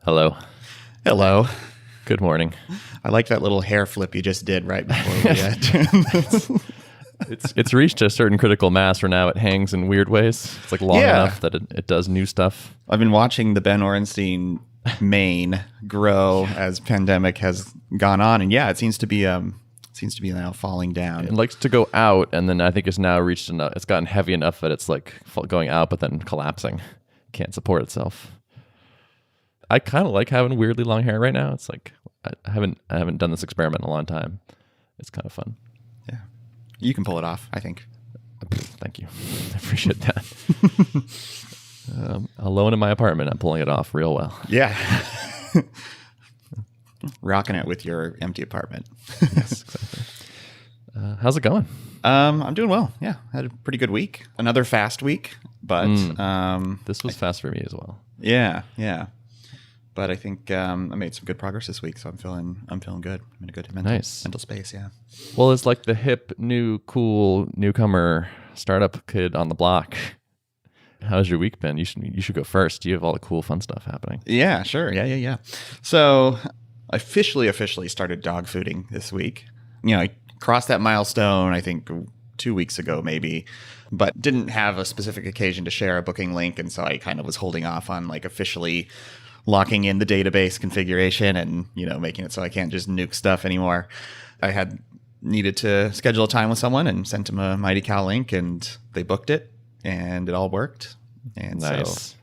Hello. Hello. Good morning. I like that little hair flip you just did right before we turned this. It's reached a certain critical mass where now it hangs in weird ways. It's like long enough that it does new stuff. I've been watching the Ben Orenstein mane grow as pandemic has gone on, and it seems to be now falling down. It likes to go out, and then I think it's now reached enough. It's gotten heavy enough that it's like going out, but then collapsing. Can't support itself. I kind of like having weirdly long hair right now. It's like I haven't done this experiment in a long time. It's kind of fun. Yeah, you can pull it off, I think. Thank you. I appreciate that. Alone in my apartment, I'm pulling it off real well. Yeah. Rocking it with your empty apartment. Yes, exactly. How's it going? I'm doing well. Yeah, had a pretty good week. Another fast week, but this was fast for me as well. Yeah. But I think I made some good progress this week, so I'm feeling good. I'm in a good mental space. Yeah. Well, it's like the hip, new, cool newcomer startup kid on the block. How's your week been? You should go first. You have all the cool, fun stuff happening. Yeah, sure. Yeah. So I officially started dog fooding this week. I crossed that milestone, I think 2 weeks ago maybe, but didn't have a specific occasion to share a booking link. And so I kind of was holding off on like officially locking in the database configuration and, making it so I can't just nuke stuff anymore. I had needed to schedule a time with someone and sent them a Mighty Cow link, and they booked it and it all worked. And nice. So,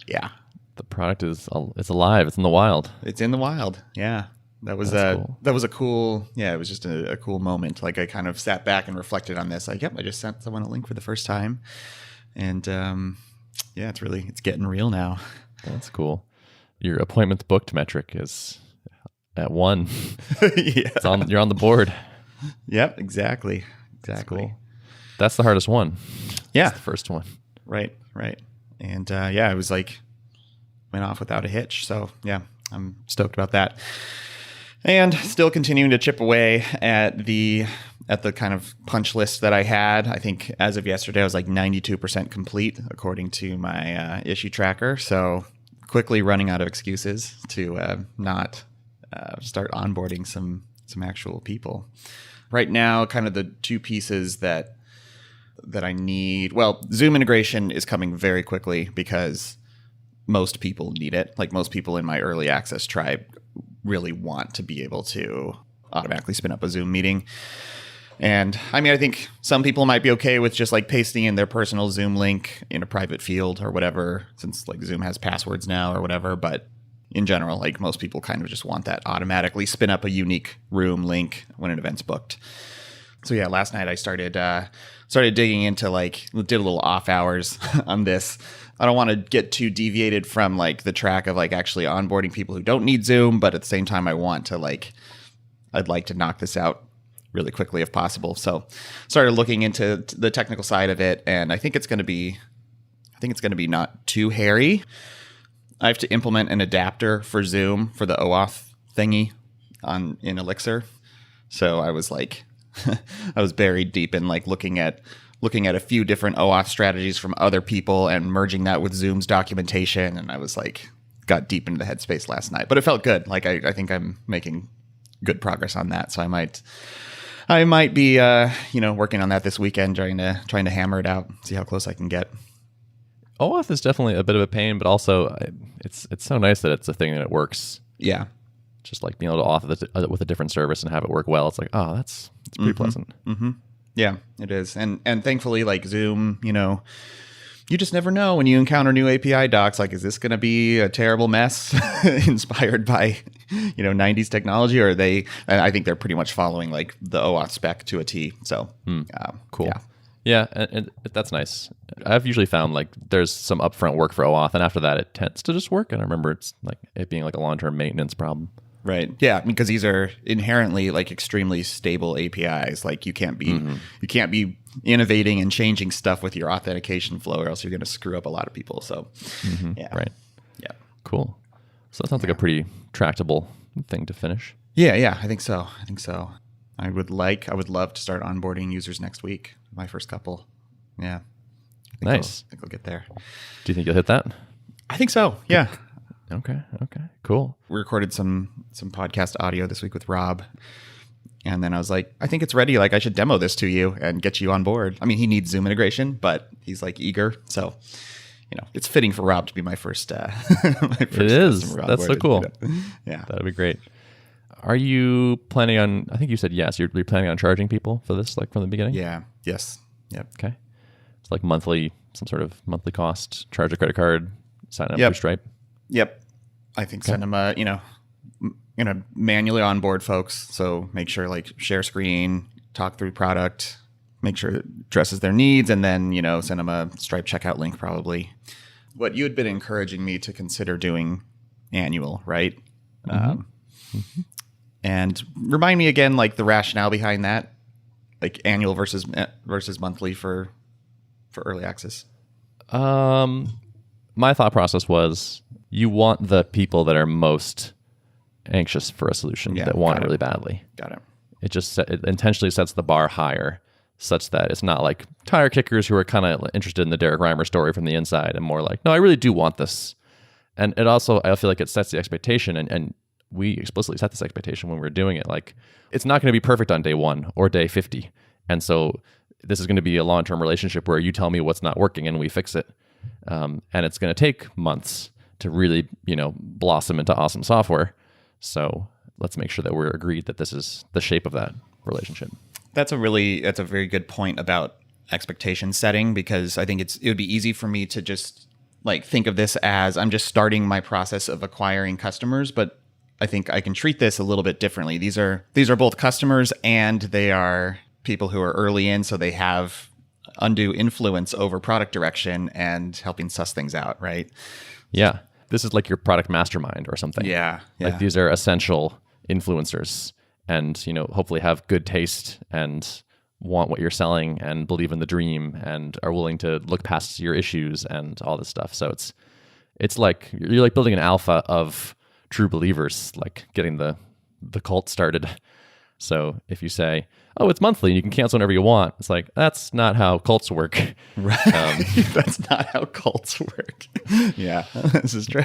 yeah. The product it's alive. It's in the wild. It's in the wild. Yeah. That was cool. That was a cool, it was just a cool moment. Like I kind of sat back and reflected on this. Like, I just sent someone a link for the first time. And it's getting real now. That's cool. Your appointments booked metric is at 1. Yeah. You're on the board. Yep, exactly. That's cool. That's the hardest one. Yeah. That's the first one. Right. And it was like, went off without a hitch. So yeah, I'm stoked about that. And still continuing to chip away at the kind of punch list that I had. I think as of yesterday, I was like 92% complete according to my issue tracker. So quickly running out of excuses to not start onboarding some actual people. Right now, kind of the two pieces that I need. Well, Zoom integration is coming very quickly because most people need it. Like most people in my early access tribe really want to be able to automatically spin up a Zoom meeting. And I think some people might be okay with just like pasting in their personal Zoom link in a private field or whatever, since like Zoom has passwords now or whatever. But in general, like most people kind of just want that automatically spin up a unique room link when an event's booked. So yeah, last night I started digging into did a little off hours on this. I don't want to get too deviated from like the track of like actually onboarding people who don't need Zoom, but at the same time I want to I'd like to knock this out really quickly if possible. So started looking into the technical side of it, and I think it's going to be not too hairy. I have to implement an adapter for Zoom for the OAuth thingy in Elixir. So I was like, I was buried deep in like looking at a few different OAuth strategies from other people and merging that with Zoom's documentation. And I was like, got deep into the headspace last night, but it felt good. Like I think I'm making good progress on that. So I might be, working on that this weekend, trying to hammer it out, see how close I can get. OAuth is definitely a bit of a pain, but also it's so nice that it's a thing that it works. Yeah. Just like being able to auth with a different service and have it work well. It's like, oh, it's pretty pleasant. Mm-hmm. Yeah, it is. And thankfully, like Zoom, you just never know when you encounter new API docs. Like, is this going to be a terrible mess inspired by, 90s technology? Or are they, I think they're pretty much following like the OAuth spec to a T. So cool. Yeah, and that's nice. I've usually found like there's some upfront work for OAuth, and after that it tends to just work. And I remember it's like it being like a long-term maintenance problem. Right. Yeah, because these are inherently like extremely stable APIs. Like you can't be innovating and changing stuff with your authentication flow, or else you're going to screw up a lot of people. So, yeah. Right. Yeah. Cool. So that sounds like a pretty tractable thing to finish. Yeah, I think so. I would love to start onboarding users next week. My first couple. Yeah. Nice. I think I'll get there. Do you think you'll hit that? I think so. Yeah. Okay. Cool. We recorded some podcast audio this week with Rob. And then I was like, I think it's ready. Like, I should demo this to you and get you on board. I mean, he needs Zoom integration, but he's like eager. So, it's fitting for Rob to be my first. It is. That's so cool. Yeah, that'd be great. Are you planning on? I think you said yes. You're planning on charging people for this, like from the beginning. Yeah. Yes. Yep. Okay. It's like monthly, some sort of monthly cost. Charge a credit card. Sign up through Stripe. Yep. I think send them manually onboard folks. So make sure like share screen, talk through product, make sure it addresses their needs, and then, send them a Stripe checkout link probably. What you had been encouraging me to consider doing annual, right? And remind me again, like the rationale behind that, like annual versus monthly for early access. My thought process was you want the people that are most anxious for a solution, that want it really badly. Got it. It intentionally sets the bar higher such that it's not like tire kickers who are kind of interested in the Derrick Reimer story from the inside and more like, no, I really do want this. And it also, I feel like it sets the expectation, and we explicitly set this expectation when we were doing it. Like, it's not going to be perfect on day 1 or day 50. And so this is going to be a long-term relationship where you tell me what's not working and we fix it. And it's going to take months to really, blossom into awesome software. So let's make sure that we're agreed that this is the shape of that relationship. That's a very good point about expectation setting, because I think it would be easy for me to just like think of this as I'm just starting my process of acquiring customers, but I think I can treat this a little bit differently. These are both customers and they are people who are early in, so they have undue influence over product direction and helping suss things out, right? Yeah. This is like your product mastermind or something. Yeah. Like these are essential influencers and, hopefully have good taste and want what you're selling and believe in the dream and are willing to look past your issues and all this stuff. So it's like you're like building an alpha of true believers, like getting the cult started. So if you say, oh, it's monthly and you can cancel whenever you want, it's like, that's not how cults work. Right. That's not how cults work. Yeah, this is true.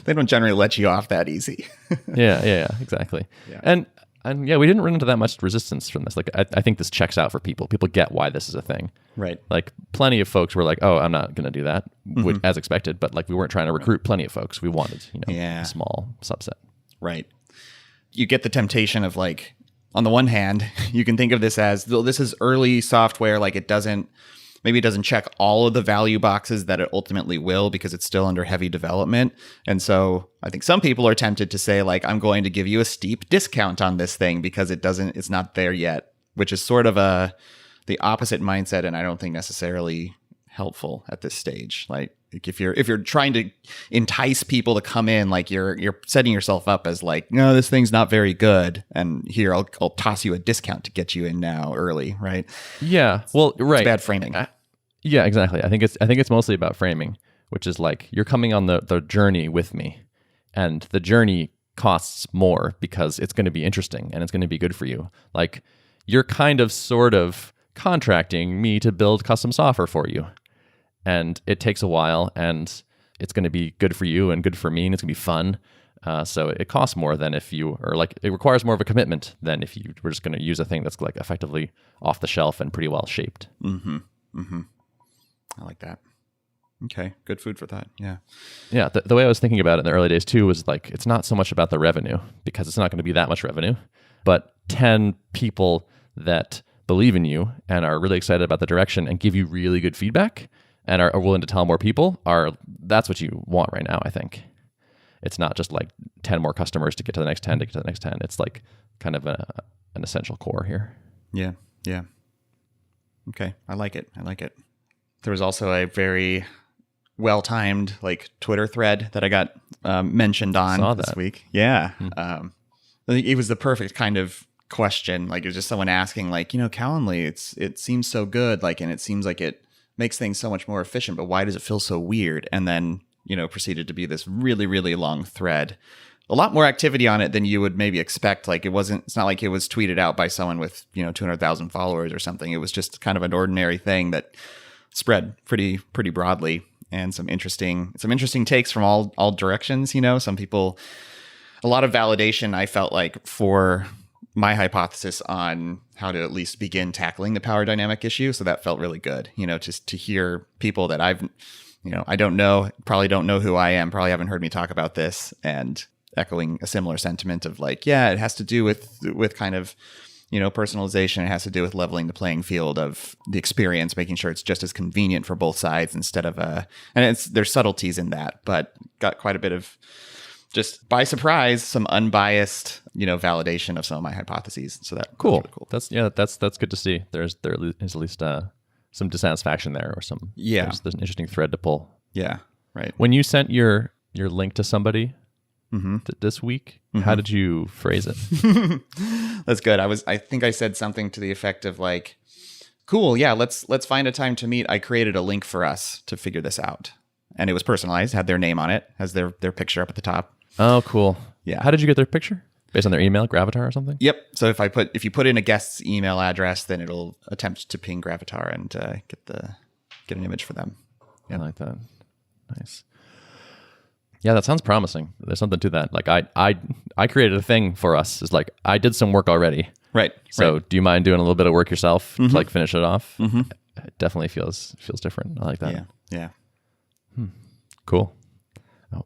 They don't generally let you off that easy. Yeah, exactly. Yeah. And yeah, we didn't run into that much resistance from this. Like, I think this checks out for people. People get why this is a thing. Right. Like, plenty of folks were like, oh, I'm not going to do that, which, as expected. But like, we weren't trying to recruit plenty of folks. We wanted, a small subset. Right. You get the temptation of like, on the one hand, you can think of this as, this is early software. Like it doesn't check all of the value boxes that it ultimately will, because it's still under heavy development. And so I think some people are tempted to say like, I'm going to give you a steep discount on this thing because it's not there yet, which is sort of the opposite mindset. And I don't think necessarily helpful at this stage. Like if you're trying to entice people to come in, like you're setting yourself up as like, no, this thing's not very good, and here I'll toss you a discount to get you in now early, right? Yeah, well, right. It's bad framing. Yeah, exactly. I think it's mostly about framing, which is like you're coming on the journey with me, and the journey costs more because it's going to be interesting and it's going to be good for you. Like you're kind of sort of contracting me to build custom software for you. And it takes a while, and it's going to be good for you and good for me, and it's going to be fun. So it costs more than if you are like, it requires more of a commitment than if you were just going to use a thing that's like effectively off the shelf and pretty well shaped. Mm-hmm. Mm-hmm. I like that. Okay. Good food for thought. Yeah. Yeah. The way I was thinking about it in the early days too was like, it's not so much about the revenue, because it's not going to be that much revenue, but 10 people that believe in you and are really excited about the direction and give you really good feedback and are willing to tell more people, that's what you want right now, I think. It's not just like 10 more customers to get to the next 10 to get to the next 10. It's like kind of an essential core here. Yeah. Yeah. Okay. I like it. There was also a very well-timed like Twitter thread that I got mentioned on this week. Yeah. I think it was the perfect kind of question. Like it was just someone asking like, Calendly, it seems so good. Like, and it seems like it makes things so much more efficient, but why does it feel so weird? And then, proceeded to be this really, really long thread. A lot more activity on it than you would maybe expect. Like it's not like it was tweeted out by someone with, 200,000 followers or something. It was just kind of an ordinary thing that spread pretty broadly. and some interesting takes from all directions. Some people, a lot of validation, I felt like, for my hypothesis on how to at least begin tackling the power dynamic issue. So that felt really good, just to hear people that I don't know, probably don't know who I am, probably haven't heard me talk about this, and echoing a similar sentiment of like, yeah, it has to do with kind of, personalization. It has to do with leveling the playing field of the experience, making sure it's just as convenient for both sides instead of and there's subtleties in that, but got quite a bit of, just by surprise, some unbiased, validation of some of my hypotheses. So that cool. That's really cool. That's good to see. There is at least some dissatisfaction there, or some. Yeah. There's an interesting thread to pull. Yeah. Right. When you sent your link to somebody this week, how did you phrase it? That's good. I think I said something to the effect of like, cool. Yeah. Let's find a time to meet. I created a link for us to figure this out. And it was personalized, had their name on it, has their picture up at the top. Oh, cool. Yeah. How did you get their picture? Based on their email, Gravatar or something? Yep. So if you put in a guest's email address, then it'll attempt to ping Gravatar and get an image for them. Yeah. I like that. Nice. Yeah, that sounds promising. There's something to that. Like I created a thing for us. It's like I did some work already. Right. So do you mind doing a little bit of work yourself to like finish it off? It definitely feels different. I like that. Yeah. Yeah. Cool.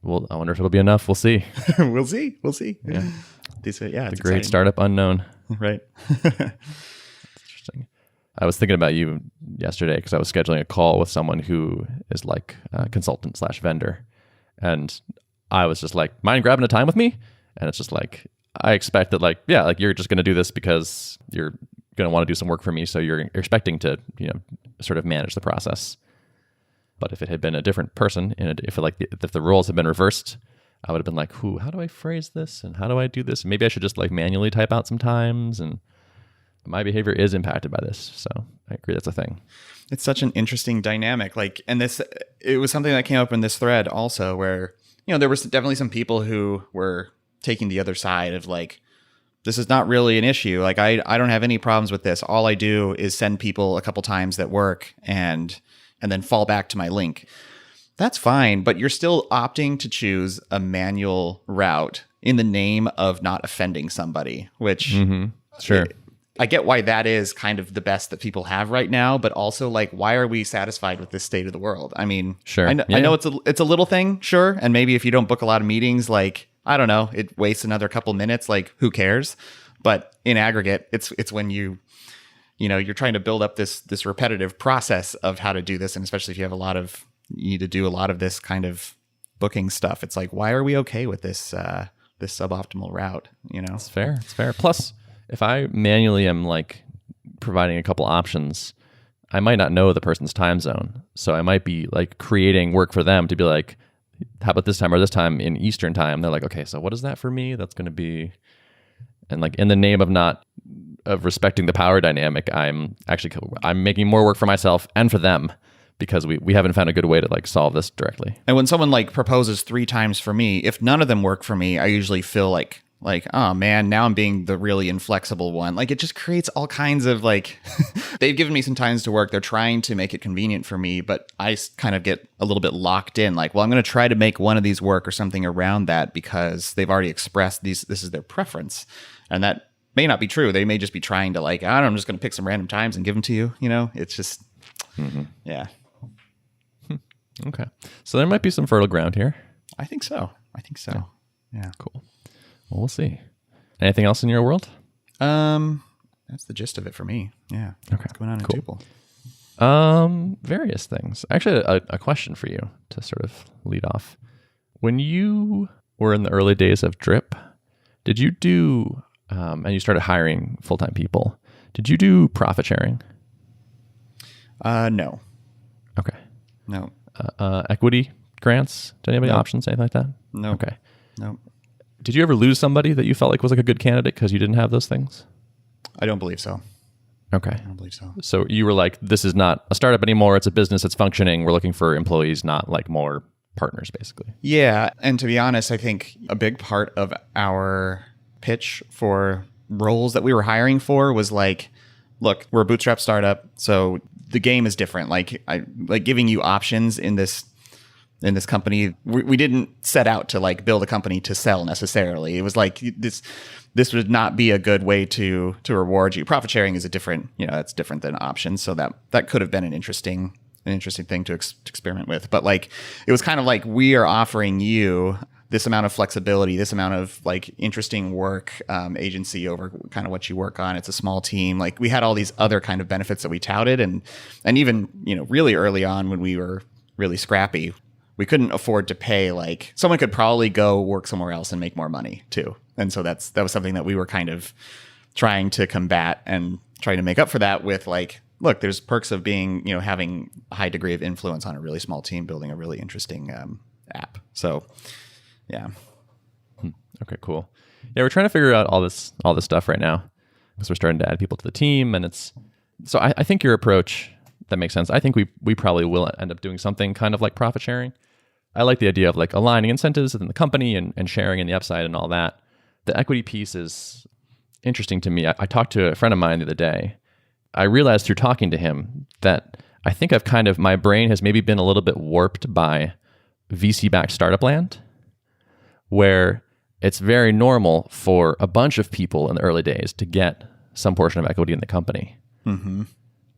Well, I wonder if it'll be enough. We'll see. We'll see. Yeah. It's the great exciting. startup unknown. Right. Interesting. I was thinking about you yesterday because I was scheduling a call with someone who is like a consultant / vendor. And I was just like, mind grabbing a time with me? And it's just like, I expect that like you're just going to do this because you're going to want to do some work for me. So you're expecting to, sort of manage the process. But if it had been a different person, if the roles had been reversed, I would have been like, how do I phrase this? And how do I do this? And maybe I should just like manually type out sometimes. And my behavior is impacted by this. So I agree that's a thing. It's such an interesting dynamic. It was something that came up in this thread also where, there were definitely some people who were taking the other side of like, this is not really an issue. Like I don't have any problems with this. All I do is send people a couple times that work and then fall back to my link. That's fine, but you're still opting to choose a manual route in the name of not offending somebody, which sure. I get why that is kind of the best that people have right now, but also like, why are we satisfied with this state of the world? I mean, sure. I know it's a little thing, sure. And maybe if you don't book a lot of meetings, like, I don't know, it wastes another couple minutes, like who cares? But in aggregate, it's when you're trying to build up this repetitive process of how to do this. And especially if you need to do a lot of this kind of booking stuff. It's like, why are we okay with this suboptimal route? It's fair. Plus, if I manually am like providing a couple options, I might not know the person's time zone. So I might be like creating work for them to be like, how about this time or this time in Eastern time? They're like, okay, so what is that for me? That's going to be, and like in the name of respecting the power dynamic, I'm making more work for myself and for them because we haven't found a good way to like solve this directly. And when someone like proposes 3 times for me, if none of them work for me, I usually feel like, oh man, now I'm being the really inflexible one. Like it just creates all kinds of like, they've given me some times to work. They're trying to make it convenient for me, but I kind of get a little bit locked in. Like, well, I'm going to try to make one of these work or something around that because they've already expressed this is their preference. And that may not be true. They may just be trying to like, I don't know, I'm just going to pick some random times and give them to you. It's just, yeah. Okay. So there might be some fertile ground here. I think so. Yeah. Cool. Well, we'll see. Anything else in your world? That's the gist of it for me. Yeah. Okay. What's going on in Tuple? Various things. Actually, a question for you to sort of lead off. When you were in the early days of Drip, did you do, and you started hiring full-time people, did you do profit sharing? No. Okay. No. Equity grants to anybody? No. Options, anything like that? No. Okay. No. Did you ever lose somebody that you felt like was like a good candidate because you didn't have those things? I don't believe so. Okay. I don't believe so. So you were like, this is not a startup anymore. It's a business. It's functioning. We're looking for employees, not like more partners, basically. Yeah. And to be honest, I think a big part of our pitch for roles that we were hiring for was like, look, we're a bootstrap startup, so the game is different. Like giving you options in this in this company. We didn't set out to like build a company to sell necessarily. It was like this would not be a good way to reward you. Profit sharing is a different, that's different than options. So that could have been an interesting thing to experiment with. But like, it was kind of like, we are offering you this amount of flexibility, this amount of like interesting work, agency over kind of what you work on. It's a small team. Like, we had all these other kind of benefits that we touted, and even, really early on when we were really scrappy, we couldn't afford to pay, like, someone could probably go work somewhere else and make more money too. And so that was something that we were kind of trying to combat and trying to make up for that with like, look, there's perks of being, having a high degree of influence on a really small team, building a really interesting app. So, yeah. Okay, cool. Yeah, we're trying to figure out all this stuff right now because we're starting to add people to the team, and so I think your approach, that makes sense. I think we probably will end up doing something kind of like profit sharing. I like the idea of like aligning incentives within the company and sharing in the upside and all that. The equity piece is interesting to me. I talked to a friend of mine the other day. I realized through talking to him that I think my brain has maybe been a little bit warped by VC-backed startup land, where it's very normal for a bunch of people in the early days to get some portion of equity in the company. Mm-hmm.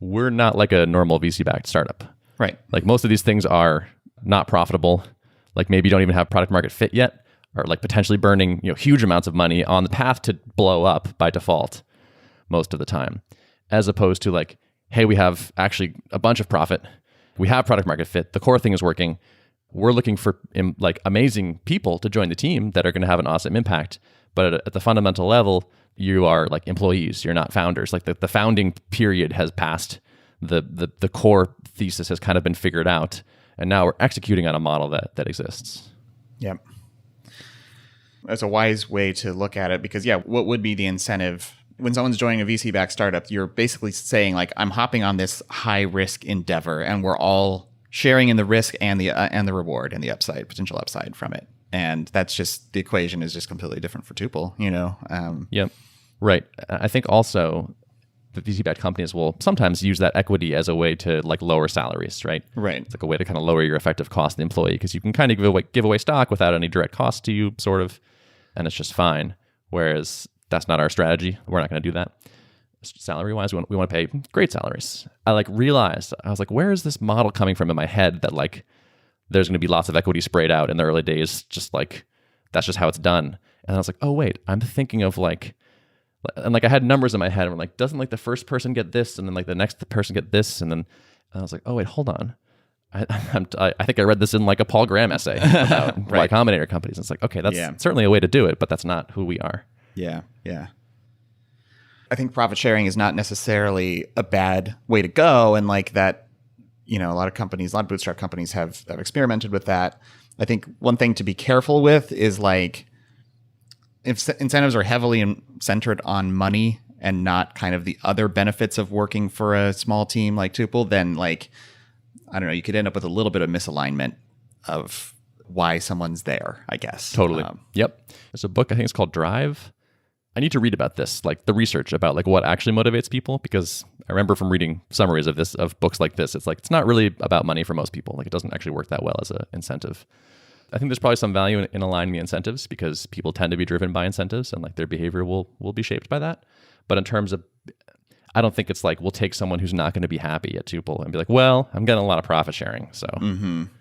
We're not like a normal VC-backed startup. Right. Like, most of these things are not profitable. Like, maybe you don't even have product market fit yet, or like potentially burning huge amounts of money on the path to blow up by default most of the time. As opposed to like, hey, we have actually a bunch of profit. We have product market fit. The core thing is working. We're looking for like amazing people to join the team that are going to have an awesome impact. But at the fundamental level, you are like employees. You're not founders. Like the founding period has passed. The core thesis has kind of been figured out. And now we're executing on a model that exists. Yep. That's a wise way to look at it, because what would be the incentive? When someone's joining a VC-backed startup, you're basically saying like, I'm hopping on this high-risk endeavor, and we're all sharing in the risk and the reward and the potential upside from it. And that's just, the equation is just completely different for Tuple, Yep. Right. I think also the VC-backed companies will sometimes use that equity as a way to like lower salaries, right? Right. It's like a way to kind of lower your effective cost to the employee, because you can kind of give away stock without any direct cost to you, sort of, and it's just fine. Whereas that's not our strategy. We're not going to do that. Salary-wise, we want to pay great salaries. I realized, I was like, where is this model coming from in my head that like there's going to be lots of equity sprayed out in the early days, just like that's just how it's done. And I was like, oh wait, I'm thinking of like, and like I had numbers in my head, and I'm like, doesn't like the first person get this, and then like the next person get this, and I was like, oh wait, hold on. I think I read this in like a Paul Graham essay about Y Combinator companies. And it's like, okay, that's certainly a way to do it, but that's not who we are. Yeah. I think profit sharing is not necessarily a bad way to go. And like that, a lot of bootstrap companies have experimented with that. I think one thing to be careful with is like, if incentives are heavily centered on money and not kind of the other benefits of working for a small team like Tuple, then like, I don't know, you could end up with a little bit of misalignment of why someone's there, I guess. Totally. Yep. There's a book, I think it's called Drive. I need to read about this, like the research about like what actually motivates people, because I remember from reading summaries of books like this, it's like, it's not really about money for most people. Like, it doesn't actually work that well as an incentive. I think there's probably some value in aligning the incentives, because people tend to be driven by incentives, and like their behavior will be shaped by that. But in terms of, I don't think it's like we'll take someone who's not going to be happy at Tuple and be like, well, I'm getting a lot of profit sharing, so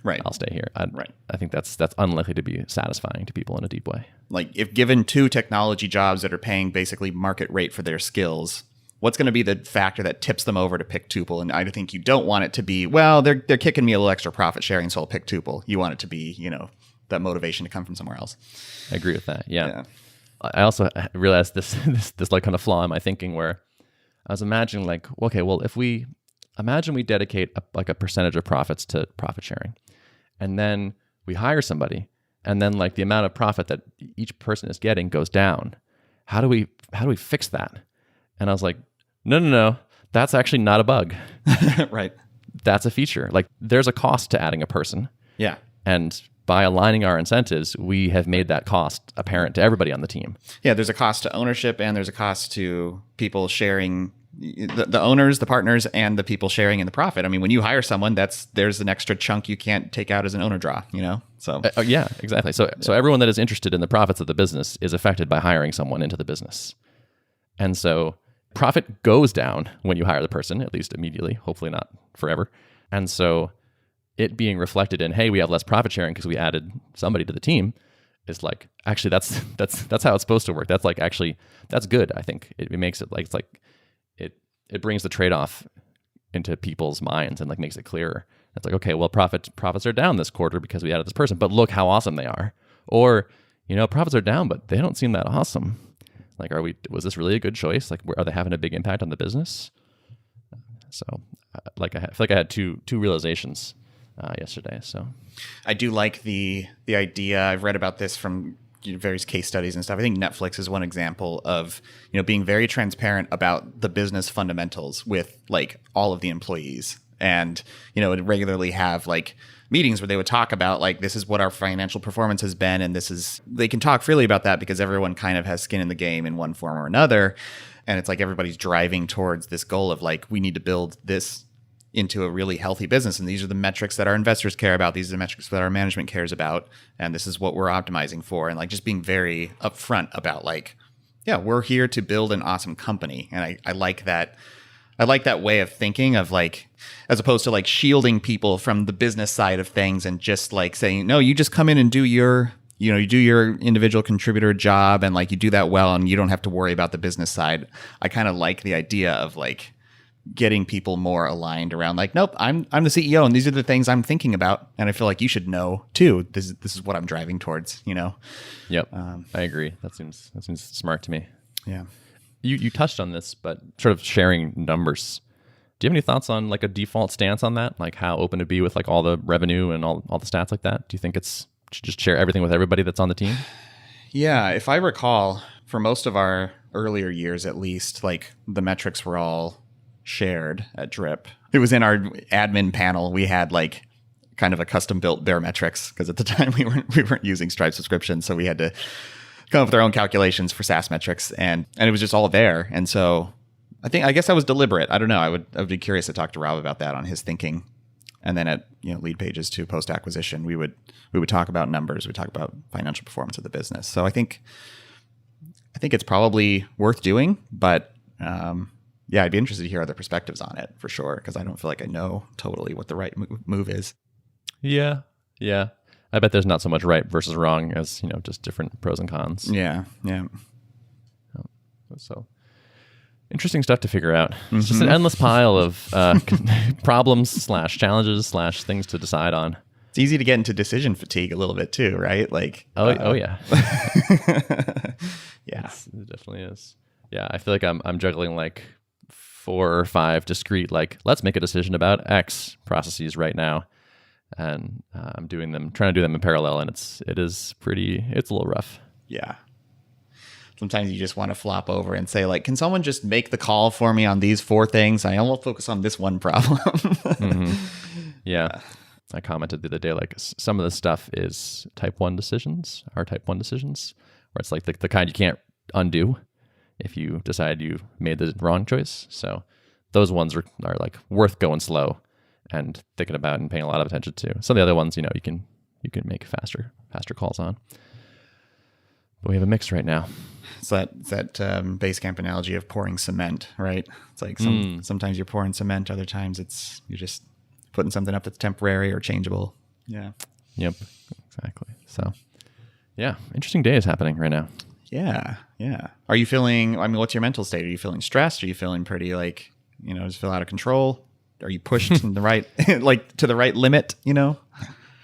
right, I'll stay here. I think that's unlikely to be satisfying to people in a deep way. Like, if given two technology jobs that are paying basically market rate for their skills, what's going to be the factor that tips them over to pick Tuple? And I think you don't want it to be, well, they're kicking me a little extra profit sharing, so I'll pick Tuple. You want it to be, that motivation to come from somewhere else. I agree with that. Yeah. I also realized this like kind of flaw in my thinking, where I was imagining like, okay, well, if we dedicate a percentage of profits to profit sharing, and then we hire somebody, and then like the amount of profit that each person is getting goes down, how do we fix that? And I was like, no, that's actually not a bug. Right. That's a feature. Like, there's a cost to adding a person. Yeah. And by aligning our incentives, we have made that cost apparent to everybody on the team. Yeah, there's a cost to ownership, and there's a cost to people sharing the owners, the partners, and the people sharing in the profit. I mean, when you hire someone, there's an extra chunk you can't take out as an owner draw, So yeah, exactly. So everyone that is interested in the profits of the business is affected by hiring someone into the business. And so profit goes down when you hire the person, at least immediately, hopefully not forever. And so it being reflected in, hey, we have less profit sharing because we added somebody to the team, is like, actually that's how it's supposed to work. That's like, actually, that's good. I think it makes it like, it's like, it brings the trade-off into people's minds and like makes it clearer. It's like, okay, well, profits are down this quarter because we added this person, but look how awesome they are. Or, profits are down, but they don't seem that awesome. Like, was this really a good choice? Like, are they having a big impact on the business? So, I feel like I had two realizations yesterday. So, I do like the idea. I've read about this from various case studies and stuff. I think Netflix is one example of being very transparent about the business fundamentals with like all of the employees, and would regularly have like meetings where they would talk about like, this is what our financial performance has been, and they can talk freely about that because everyone kind of has skin in the game in one form or another, and it's like everybody's driving towards this goal of like, we need to build this into a really healthy business, and these are the metrics that our investors care about, these are the metrics that our management cares about, and this is what we're optimizing for. And like, just being very upfront about like, yeah, we're here to build an awesome company. And I like that. I like that way of thinking of like, as opposed to like shielding people from the business side of things and just like saying, no, you just come in and do your you do your individual contributor job, and like you do that well, and you don't have to worry about the business side. I kind of like the idea of like getting people more aligned around like, nope, I'm the CEO, and these are the things I'm thinking about, and I feel like you should know too. This is what I'm driving towards. Yep, I agree. That seems smart to me. Yeah. You touched on this, but sort of sharing numbers. Do you have any thoughts on like a default stance on that? Like how open to be with like all the revenue and all the stats like that? Do you think should just share everything with everybody that's on the team? Yeah, if I recall, for most of our earlier years at least, like the metrics were all shared at Drip. It was in our admin panel. We had like kind of a custom built bare metrics because at the time we weren't using Stripe subscription, so we had to come up with our own calculations for SaaS metrics, and it was just all there. And so I guess that was deliberate. I don't know. I would be curious to talk to Rob about that on his thinking. And then at lead pages to post acquisition, we would talk about numbers. We talk about financial performance of the business. So I think it's probably worth doing, but yeah, I'd be interested to hear other perspectives on it for sure, because I don't feel like I know totally what the right move is. Yeah. I bet there's not so much right versus wrong as, just different pros and cons. Yeah. So interesting stuff to figure out. Mm-hmm. It's just an endless pile of problems / challenges / things to decide on. It's easy to get into decision fatigue a little bit too, right? Like, oh yeah. Yeah. It definitely is. Yeah, I feel like I'm juggling like 4 or 5 discrete, like, let's make a decision about X processes right now. And I'm trying to do them in parallel, and it's a little rough. Yeah. Sometimes you just want to flop over and say, like, can someone just make the call for me on these 4 things? I won't focus on this one problem. Mm-hmm. Yeah. I commented the other day, like, some of the stuff is type 1 decisions, where it's like the kind you can't undo if you decide you made the wrong choice. So those ones are like worth going slow and thinking about and paying a lot of attention to. Some of the other ones, you can make faster calls on. But we have a mix right now. It's that Basecamp analogy of pouring cement, right? It's like sometimes you're pouring cement, other times you're just putting something up that's temporary or changeable. Yeah. Yep. Exactly. So, yeah, interesting day is happening right now. Yeah. Are you feeling? I mean, what's your mental state? Are you feeling stressed? Are you feeling pretty like just feel out of control? Are you pushed in the right, like to the right limit?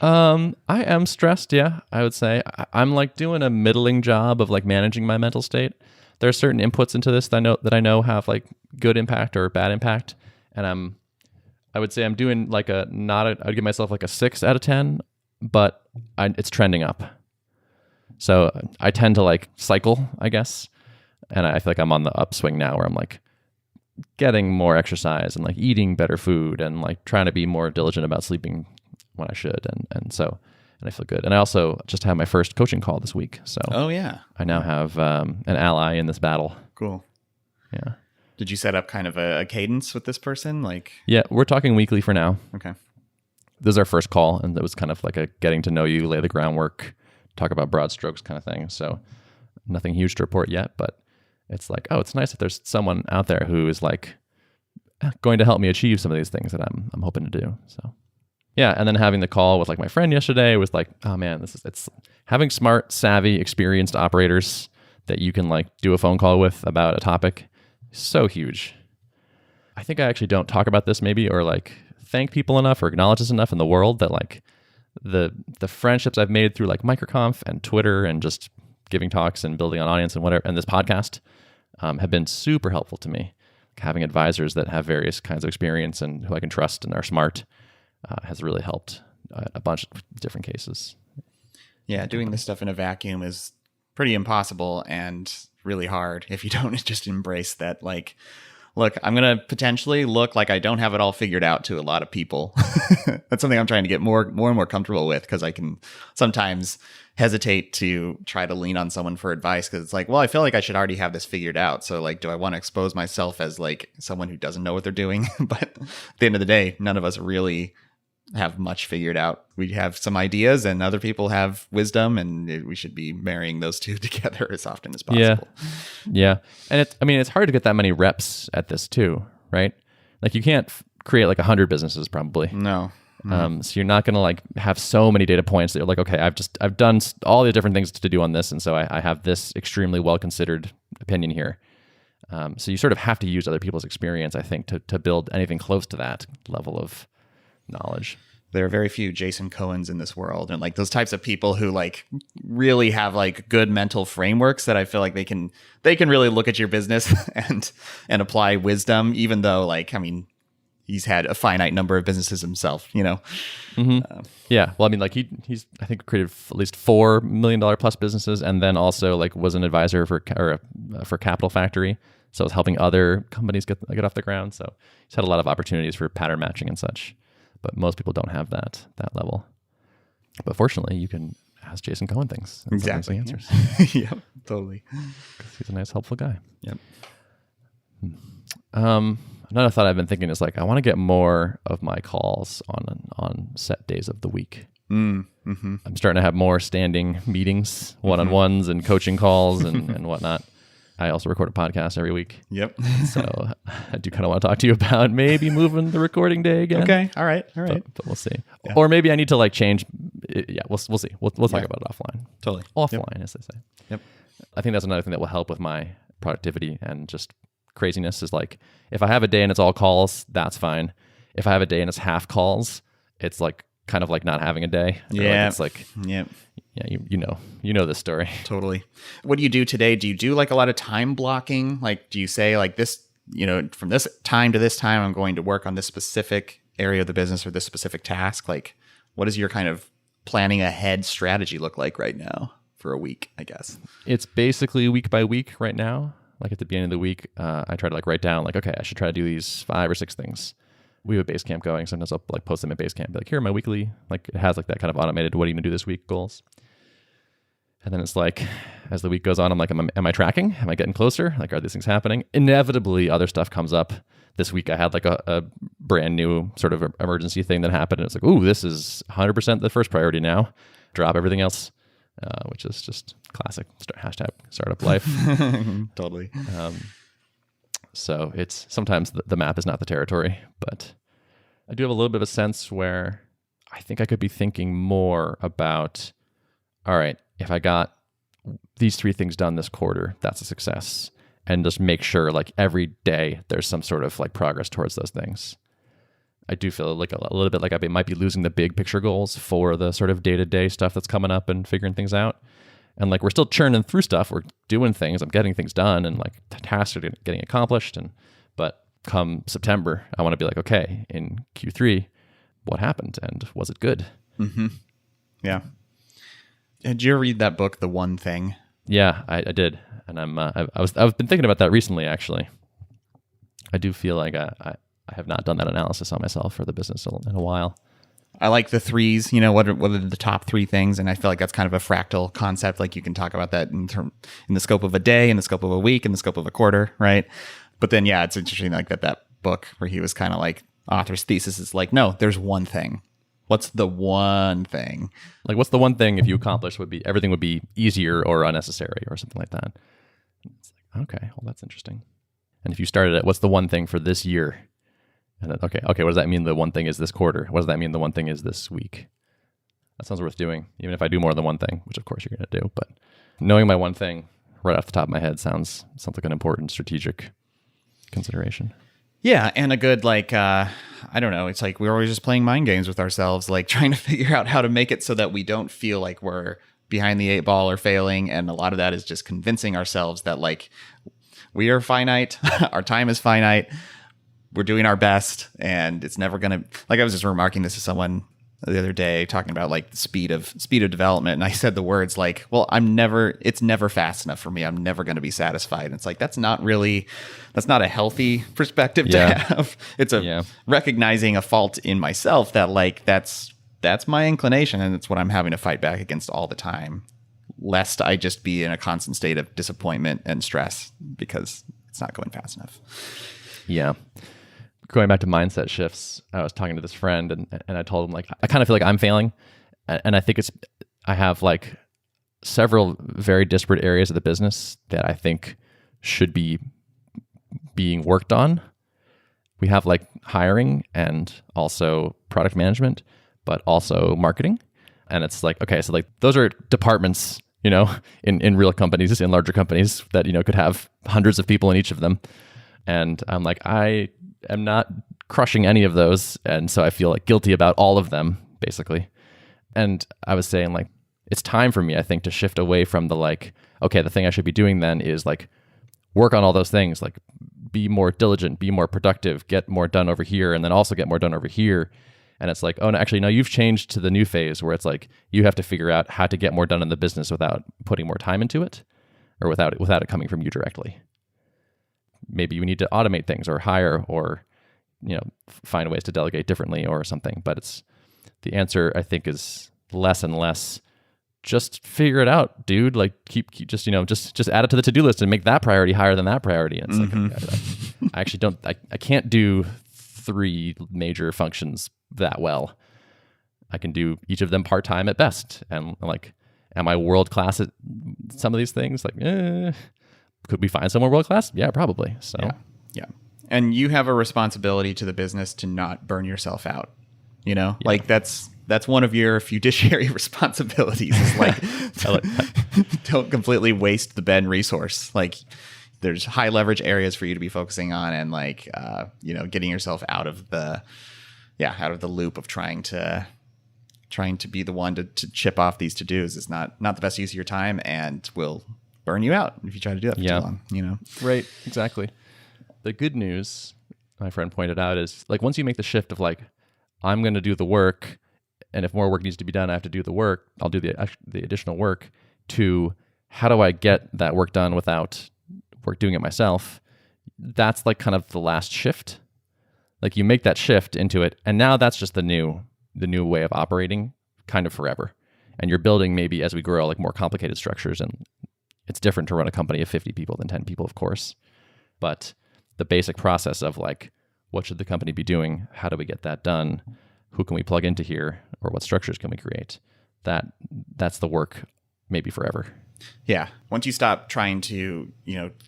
I am stressed. Yeah, I would say I'm like doing a middling job of like managing my mental state. There are certain inputs into this that I know have like good impact or bad impact, and I would say I'm doing like I'd give myself like a 6 out of 10, but it's trending up. So I tend to like cycle, I guess, and I feel like I'm on the upswing now, where I'm like getting more exercise and like eating better food and like trying to be more diligent about sleeping when I should, and I feel good. And I also just had my first coaching call this week, so oh yeah, I now have an ally in this battle. Cool. Yeah. Did you set up kind of a cadence with this person? Like, Yeah, we're talking weekly for now. okay. This is our first call, and it was kind of like a getting to know you, lay the groundwork, talk about broad strokes kind of thing. So nothing huge to report yet, but it's like, oh, it's nice if there's someone out there who is like going to help me achieve some of these things that I'm hoping to do. So yeah, and then having the call with like my friend yesterday was like, oh man, it's having smart, savvy, experienced operators that you can like do a phone call with about a topic. So huge. I think I actually don't talk about this maybe, or like thank people enough or acknowledge this enough in the world, that like the friendships I've made through like MicroConf and Twitter and just giving talks and building an audience and whatever, and this podcast have been super helpful to me. Having advisors that have various kinds of experience and who I can trust and are smart has really helped a bunch of different cases. Yeah, doing this stuff in a vacuum is pretty impossible and really hard if you don't just embrace that, like, look, I'm going to potentially look like I don't have it all figured out to a lot of people. That's something I'm trying to get more and more comfortable with, because I can sometimes hesitate to try to lean on someone for advice, because it's like, well, I feel like I should already have this figured out. So like, do I want to expose myself as like someone who doesn't know what they're doing? But at the end of the day, none of us really have much figured out. We have some ideas and other people have wisdom, and we should be marrying those two together as often as possible. Yeah. And it's hard to get that many reps at this too, right? Like you can't create like 100 businesses probably. No. So you're not going to like have so many data points that you're like, okay, I've done all the different things to do on this. And so I have this extremely well-considered opinion here. So you sort of have to use other people's experience, I think, to build anything close to that level of knowledge. There are very few Jason Cohens in this world, and like those types of people who like really have like good mental frameworks that I feel like they can really look at your business and apply wisdom, even though like, I mean, he's had a finite number of businesses himself, you know? Mm-hmm. Yeah. Well, I mean, like he's I think created at least $4 million plus businesses, and then also like was an advisor for Capital Factory. So I was helping other companies get off the ground. So he's had a lot of opportunities for pattern matching and such. But most people don't have that level. But fortunately, you can ask Jason Cohen things. Exactly. Answers. Yep, totally. He's a nice, helpful guy. Yep. Another thought I've been thinking is like, I want to get more of my calls on set days of the week. Mm-hmm. I'm starting to have more standing meetings, one-on-ones and coaching calls and whatnot. I also record a podcast every week. Yep. So I do kind of want to talk to you about maybe moving the recording day again. Okay. All right. But we'll see. Yeah. Or maybe I need to like change. Yeah, we'll see. We'll talk about it offline. Totally. Offline, as they say. Yep. I think that's another thing that will help with my productivity and just craziness is like, if I have a day and it's all calls, that's fine. If I have a day and it's half calls, it's like kind of like not having a day. Yeah. It's like, yeah. Yeah, you know this story. Totally. What do you do today? Do you do like a lot of time blocking? Like, do you say like this, you know, from this time to this time, I'm going to work on this specific area of the business or this specific task? Like, what does your kind of planning ahead strategy look like right now for a week, I guess? It's basically week by week right now. Like at the beginning of the week, I try to like write down like, okay, I should try to do these 5 or 6 things. We have a Basecamp going. Sometimes I'll like post them in Basecamp. Be like, here are my weekly, like it has like that kind of automated, what are you gonna do this week goals? And then it's like, as the week goes on, I'm like, am I tracking? Am I getting closer? Like, are these things happening? Inevitably, other stuff comes up. This week, I had like a brand new sort of emergency thing that happened. And it's like, ooh, this is 100% the first priority now. Drop everything else, which is just classic hashtag startup life. Totally. So it's sometimes the map is not the territory, but I do have a little bit of a sense where I think I could be thinking more about, all right, if I got these 3 things done this quarter, that's a success. And just make sure like every day there's some sort of like progress towards those things. I do feel like a little bit like I might be losing the big picture goals for the sort of day-to-day stuff that's coming up and figuring things out. And like we're still churning through stuff. We're doing things. I'm getting things done and like tasks are getting accomplished. But come September, I want to be like, okay, in Q3, what happened and was it good? Mm-hmm. Yeah. Did you ever read that book, The One Thing? Yeah, I did, and I've been thinking about that recently. Actually, I do feel like I have not done that analysis on myself for the business in a while. I like the 3s. You know, what are the top 3 things? And I feel like that's kind of a fractal concept. Like you can talk about that in the scope of a day, in the scope of a week, in the scope of a quarter, right? But then, yeah, it's interesting like that book where he was kind of like, author's thesis is like, no, there's one thing. What's the one thing? Like, what's the one thing if you accomplish would be everything would be easier or unnecessary or something like that? It's like, okay, well, that's interesting. And if you started it, what's the one thing for this year? And then, okay, what does that mean? The one thing is this quarter. What does that mean? The one thing is this week. That sounds worth doing, even if I do more than one thing, which of course you're going to do. But knowing my one thing right off the top of my head sounds like an important strategic consideration. Yeah, and a good, like, I don't know, it's like we're always just playing mind games with ourselves, like trying to figure out how to make it so that we don't feel like we're behind the 8 ball or failing. And a lot of that is just convincing ourselves that, like, we are finite, our time is finite, we're doing our best, and it's never going to, like, I was just remarking this to someone the other day talking about like the speed of development, and I said the words like, well, it's never fast enough for me, I'm never going to be satisfied. And it's like, that's not a healthy perspective to have. It's recognizing a fault in myself that, like, that's my inclination, and it's what I'm having to fight back against all the time, lest I just be in a constant state of disappointment and stress because it's not going fast enough. Yeah. Going back to mindset shifts, I was talking to this friend and I told him, like, I kind of feel like I'm failing. And I think I have like several very disparate areas of the business that I think should be being worked on. We have like hiring and also product management, but also marketing. And it's like, okay, so like those are departments, in real companies, in larger companies that, could have hundreds of people in each of them. And I'm like, I am not crushing any of those. And so I feel like guilty about all of them, basically. And I was saying, like, it's time for me, I think, to shift away from the, like, okay, the thing I should be doing then is like work on all those things, like be more diligent, be more productive, get more done over here, and then also get more done over here. And it's like, oh, no, actually, no, you've changed to the new phase where it's like you have to figure out how to get more done in the business without putting more time into it, or without it coming from you directly. Maybe you need to automate things or hire or, find ways to delegate differently or something. But it's the answer, I think, is less and less. Just figure it out, dude. Like keep just add it to the to-do list and make that priority higher than that priority. And it's like, I actually don't, I can't do 3 major functions that well. I can do each of them part-time at best. And like, am I world-class at some of these things? Like, could we find someone world-class? Yeah, probably. So yeah. And you have a responsibility to the business to not burn yourself out. Like that's one of your fiduciary responsibilities is like, don't completely waste the Ben resource. Like there's high leverage areas for you to be focusing on, and like, getting yourself out of the loop of trying to be the one to chip off these to-dos is not the best use of your time, and will burn you out if you try to do that for too long, Right, exactly. The good news, my friend pointed out, is like once you make the shift of like, I'm going to do the work, and if more work needs to be done, I have to do the work, I'll do the additional work, to how do I get that work done without doing it myself? That's like kind of the last shift. Like you make that shift into it, and now that's just the new way of operating kind of forever. And you're building, maybe as we grow, like more complicated structures, and it's different to run a company of 50 people than 10 people, of course. But the basic process of like, what should the company be doing? How do we get that done? Who can we plug into here? Or what structures can we create? That's the work maybe forever. Yeah. Once you stop trying to,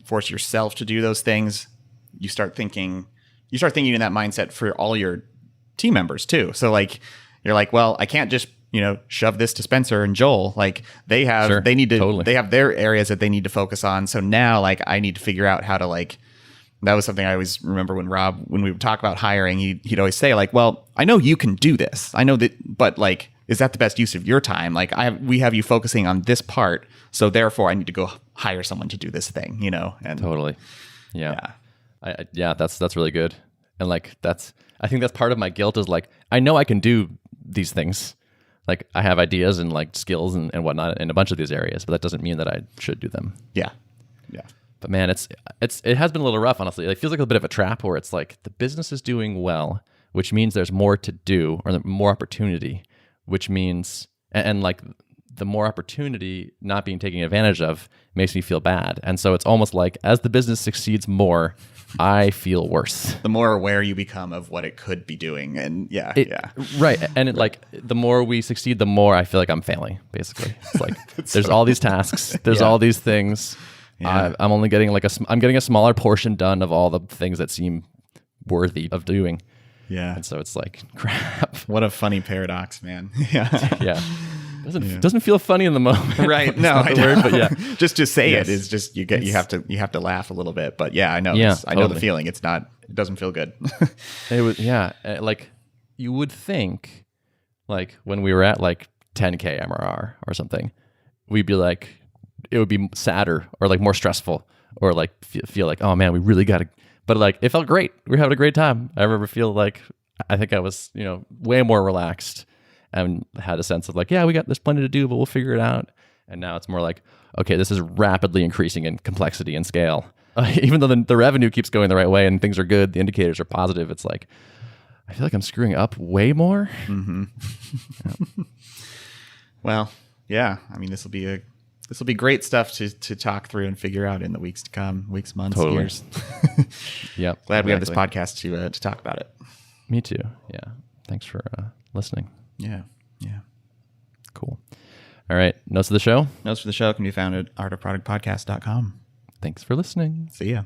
force yourself to do those things, you start thinking in that mindset for all your team members too. So like, you're like, well, I can't just, shove this to Spencer and Joel. Like they have their areas that they need to focus on. So now like I need to figure out how to like, that was something I always remember when we would talk about hiring, he'd always say like, well, I know you can do this. I know that, but like, is that the best use of your time? Like we have you focusing on this part. So therefore I need to go hire someone to do this thing, and totally. Yeah. That's really good. And like, I think that's part of my guilt is like, I know I can do these things. Like I have ideas and like skills and whatnot in a bunch of these areas, but that doesn't mean that I should do them. Yeah. But man, it has been a little rough, honestly. It feels like a bit of a trap where it's like the business is doing well, which means there's more to do or more opportunity, which means, and like the more opportunity not being taken advantage of makes me feel bad. And so it's almost like as the business succeeds more, I feel worse. The more aware you become of what it could be doing. And Right. And like the more we succeed, the more I feel like I'm failing, basically. It's like there's all these tasks, there's all these things. I'm only getting I'm getting a smaller portion done of all the things that seem worthy of doing. Yeah. And so it's like, crap. What a funny paradox, man. Yeah. Yeah. Doesn't feel funny in the moment. Right. No, I know. But yeah. just to say it is just you have to laugh a little bit. But yeah, I know. Yeah, I know the feeling. It doesn't feel good. It was like you would think like when we were at like 10K MRR or something, we'd be like, it would be sadder or like more stressful or like feel like, oh man, we really got to. But like it felt great. We were having a great time. I remember feel like I think I was way more relaxed and had a sense of like, yeah, there's plenty to do, but we'll figure it out. And now it's more like, okay, this is rapidly increasing in complexity and scale. Even though the revenue keeps going the right way and things are good, the indicators are positive. It's like I feel like I'm screwing up way more. Mm-hmm. Yeah. Well, yeah. I mean, this will be great stuff to talk through and figure out in the weeks to come, months, years. Yep. Glad we have this podcast to talk about it. Me too. Yeah. Thanks for listening. Yeah. Cool. All right. Notes of the show? Notes for the show can be found at artofproductpodcast.com. Thanks for listening. See ya.